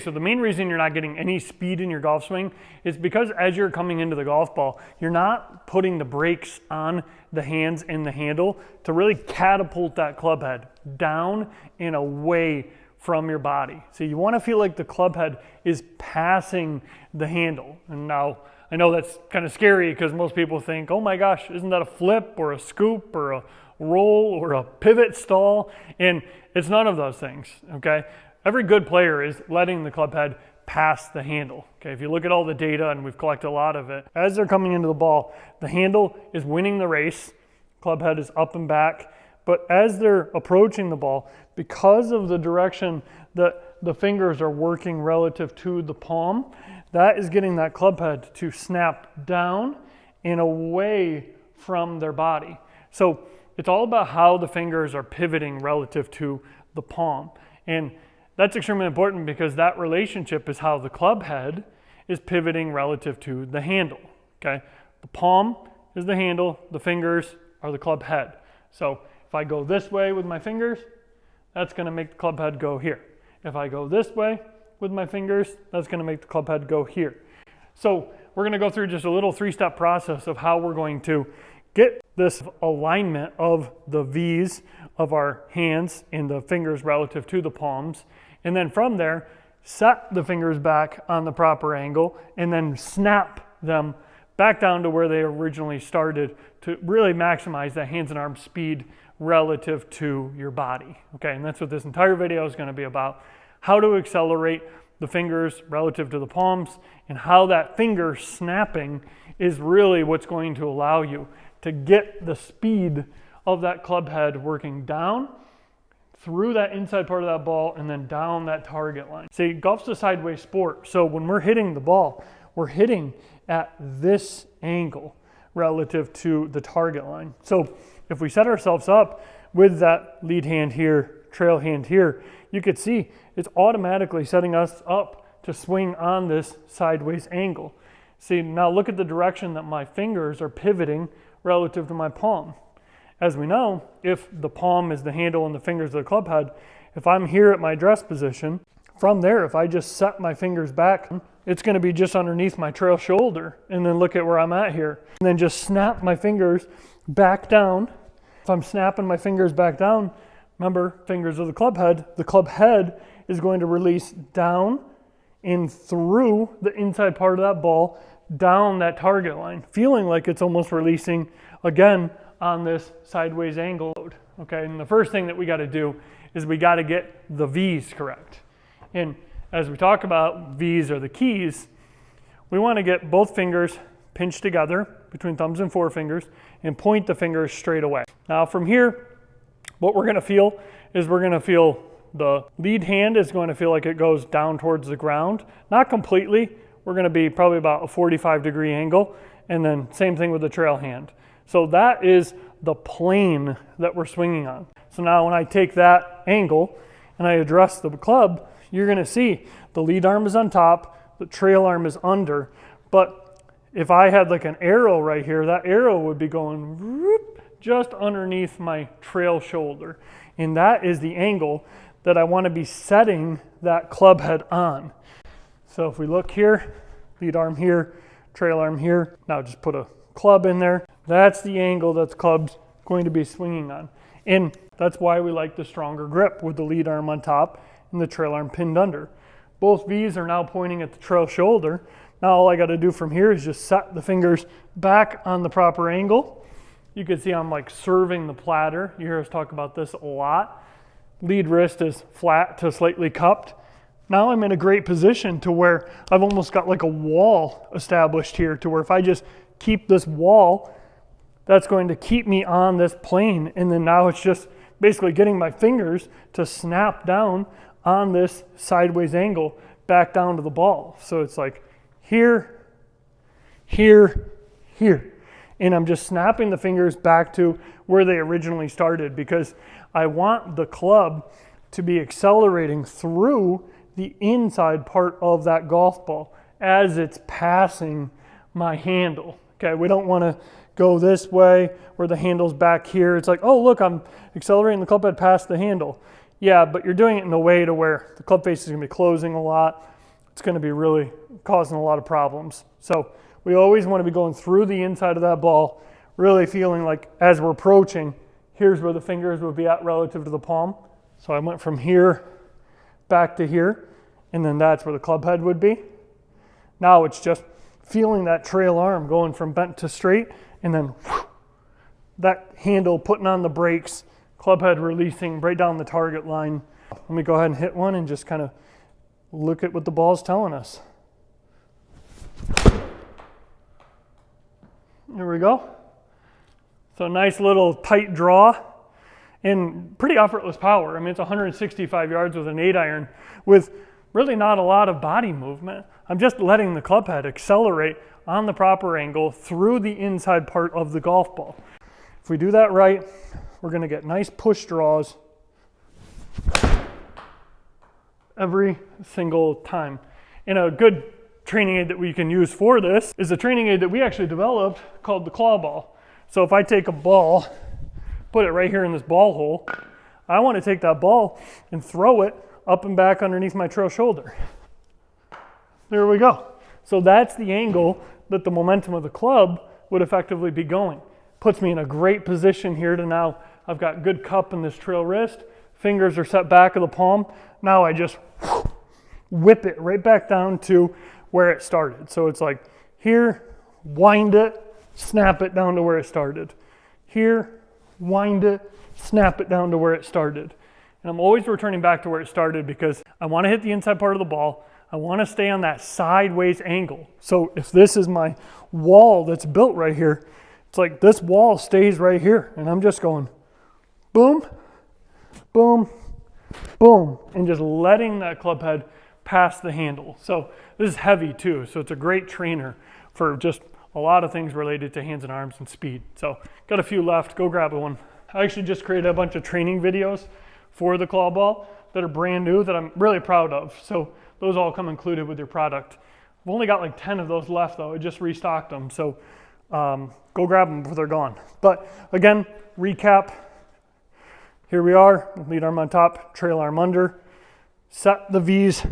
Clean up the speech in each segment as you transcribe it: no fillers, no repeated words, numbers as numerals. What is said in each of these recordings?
So the main reason you're not getting any speed in your golf swing is because as you're coming into the golf ball, you're not putting the brakes on the hands and the handle to really catapult that club head down and away from your body. So you want to feel like the club head is passing the handle. And now I know that's kind of scary because most people think, oh my gosh, isn't that a flip or a scoop or a roll or a pivot stall? And it's none of those things, okay? Every good player is letting the club head pass the handle. Okay, if you look at all the data, and we've collected a lot of it, as they're coming into the ball, the handle is winning the race, club head is up and back, but as they're approaching the ball, because of the direction that the fingers are working relative to the palm, that is getting that club head to snap down and away from their body. So it's all about how the fingers are pivoting relative to the palm. And that's extremely important because that relationship is how the club head is pivoting relative to the handle, okay? The palm is the handle, the fingers are the club head. So if I go this way with my fingers, that's gonna make the club head go here. If I go this way with my fingers, that's gonna make the club head go here. So we're gonna go through just a little 3-step process of how we're going to get this alignment of the V's of our hands and the fingers relative to the palms. And then from there, set the fingers back on the proper angle and then snap them back down to where they originally started to really maximize that hands and arm speed relative to your body. Okay, and that's what this entire video is going to be about. How to accelerate the fingers relative to the palms and how that finger snapping is really what's going to allow you to get the speed of that club head working down through that inside part of that ball and then down that target line. See, golf's a sideways sport. So when we're hitting the ball, we're hitting at this angle relative to the target line. So if we set ourselves up with that lead hand here, trail hand here, you could see it's automatically setting us up to swing on this sideways angle. See, now look at the direction that my fingers are pivoting relative to my palm. As we know, if the palm is the handle and the fingers are the club head, if I'm here at my address position, from there, if I just set my fingers back, it's going to be just underneath my trail shoulder. And then look at where I'm at here. And then just snap my fingers back down. If I'm snapping my fingers back down, remember, fingers of the club head is going to release down and through the inside part of that ball, down that target line, feeling like it's almost releasing again on this sideways angle. Okay, and the first thing that we got to do is we got to get the V's correct. And as we talk about V's or the keys, we want to get both fingers pinched together between thumbs and forefingers and point the fingers straight away. Now from here, what we're going to feel is we're going to feel the lead hand is going to feel like it goes down towards the ground. Not completely. We're going to be probably about a 45-degree angle. And then same thing with the trail hand. So that is the plane that we're swinging on. So now when I take that angle and I address the club, you're going to see the lead arm is on top, the trail arm is under. But if I had like an arrow right here, that arrow would be going whoop, just underneath my trail shoulder. And that is the angle that I want to be setting that club head on. So if we look here, lead arm here, trail arm here. Now just put a club in there. That's the angle that the club's going to be swinging on. And that's why we like the stronger grip with the lead arm on top and the trail arm pinned under. Both V's are now pointing at the trail shoulder. Now all I got to do from here is just set the fingers back on the proper angle. You can see I'm like serving the platter. You hear us talk about this a lot. Lead wrist is flat to slightly cupped. Now I'm in a great position to where I've almost got like a wall established here to where if I just keep this wall, that's going to keep me on this plane. And then now it's just basically getting my fingers to snap down on this sideways angle back down to the ball. So it's like here, here, here. And I'm just snapping the fingers back to where they originally started because I want the club to be accelerating through the inside part of that golf ball as it's passing my handle. Okay, we don't want to go this way where the handle's back here. It's like, oh, look, I'm accelerating the club head past the handle. Yeah, but you're doing it in a way to where the club face is gonna be closing a lot. It's gonna be really causing a lot of problems. So we always wanna be going through the inside of that ball, really feeling like as we're approaching, here's where the fingers would be at relative to the palm. So I went from here back to here, and then that's where the club head would be. Now it's just feeling that trail arm going from bent to straight, and then whew, that handle putting on the brakes, club head releasing right down the target line. Let me go ahead and hit one and just kind of look at what the ball's telling us. There we go. So nice little tight draw and pretty effortless power. I mean, it's 165 yards with an 8-iron with really not a lot of body movement. I'm just letting the club head accelerate on the proper angle through the inside part of the golf ball. If we do that right, we're gonna get nice push draws every single time. And a good training aid that we can use for this is a training aid that we actually developed called the ClawBall. So if I take a ball, put it right here in this ball hole, I want to take that ball and throw it up and back underneath my trail shoulder. There we go. So that's the angle that the momentum of the club would effectively be going. Puts me in a great position here to now, I've got good cup in this trail wrist, fingers are set back of the palm. Now I just whip it right back down to where it started. So it's like here, wind it, snap it down to where it started. Here, wind it, snap it down to where it started. And I'm always returning back to where it started because I want to hit the inside part of the ball. I want to stay on that sideways angle. So if this is my wall that's built right here, it's like this wall stays right here. And I'm just going boom, boom, boom, and just letting that club head pass the handle. So this is heavy too. So it's a great trainer for just a lot of things related to hands and arms and speed. So got a few left, go grab one. I actually just created a bunch of training videos for the ClawBall that are brand new that I'm really proud of. So those all come included with your product. I've only got like 10 of those left though. I just restocked them. So go grab them before they're gone. But again, recap. Here we are, lead arm on top, trail arm under. Set the V's,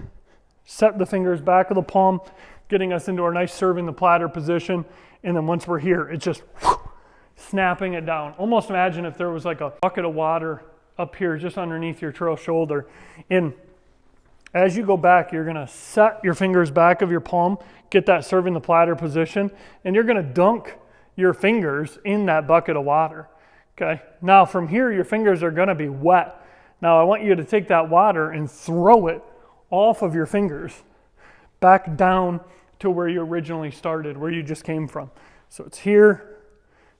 set the fingers back of the palm, getting us into our nice serving the platter position. And then once we're here, it's just snapping it down. Almost imagine if there was like a bucket of water up here just underneath your trail shoulder. And as you go back, you're gonna set your fingers back of your palm, get that serving the platter position, and you're gonna dunk your fingers in that bucket of water, okay? Now from here, your fingers are gonna be wet. Now I want you to take that water and throw it off of your fingers, back down to where you originally started, where you just came from. So it's here,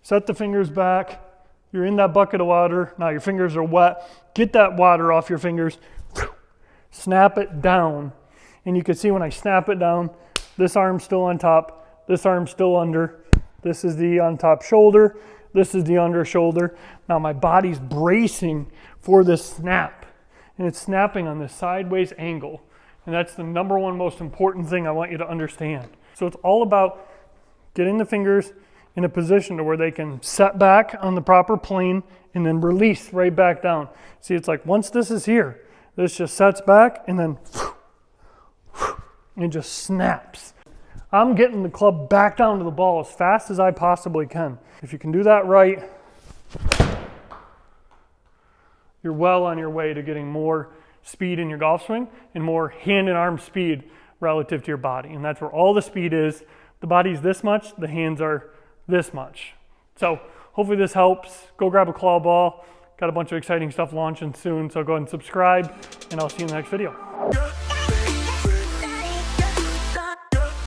set the fingers back, you're in that bucket of water, now your fingers are wet, get that water off your fingers, snap it down, and you can see when I snap it down, this arm's still on top, this arm's still under, this is the on top shoulder, this is the under shoulder. Now my body's bracing for this snap, and it's snapping on this sideways angle. And that's the number one most important thing I want you to understand. So it's all about getting the fingers in a position to where they can set back on the proper plane and then release right back down. See, it's like once this is here, this just sets back and then it just snaps. I'm getting the club back down to the ball as fast as I possibly can. If you can do that right, you're well on your way to getting more speed in your golf swing and more hand and arm speed relative to your body. And that's where all the speed is. The body's this much, the hands are this much. So hopefully this helps. Go grab a ClawBall. Got a bunch of exciting stuff launching soon. So go ahead and subscribe, and I'll see you in the next video.